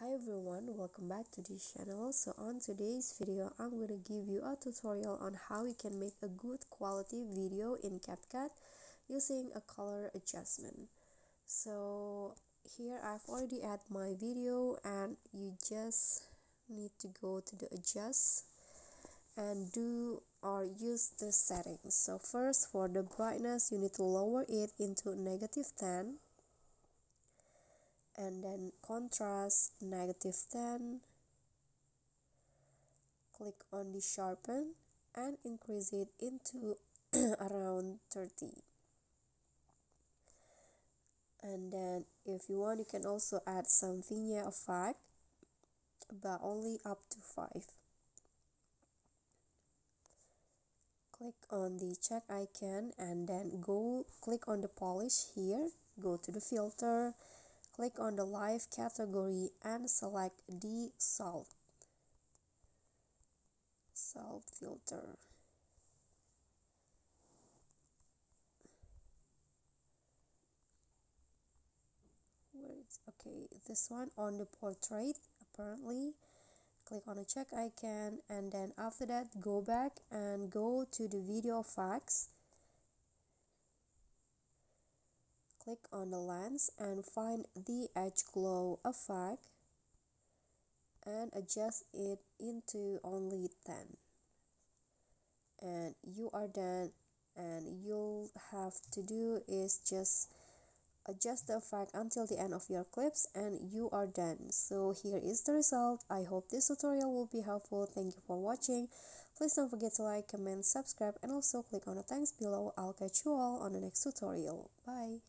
Hi everyone, welcome back to this channel. So on today's video, I'm going to give you a tutorial on how you can make a good quality video in CapCut using a color adjustment. So here I've already added my video and you just need to go to the adjust and do or use the settings. So first, for the brightness, you need to lower it into -10, and then contrast -10. Click on the sharpen and increase it into around 30. And then if you want, you can also add some vignette effect, but only up to 5. Click on the check icon and then click on the polish here, go to the filter, click on the live category and select the salt filter. Okay, this one on the portrait apparently. Click on the check icon and then after that go back and go to the video effects. Click on the lens and find the edge glow effect and adjust it into only 10, and you are done. And you'll have to do is just adjust the effect until the end of your clips and you are done. So here is the result. I hope this tutorial will be helpful. Thank you for watching. Please don't forget to like, comment, subscribe, and also click on the thanks below. I'll catch you all on the next tutorial. Bye.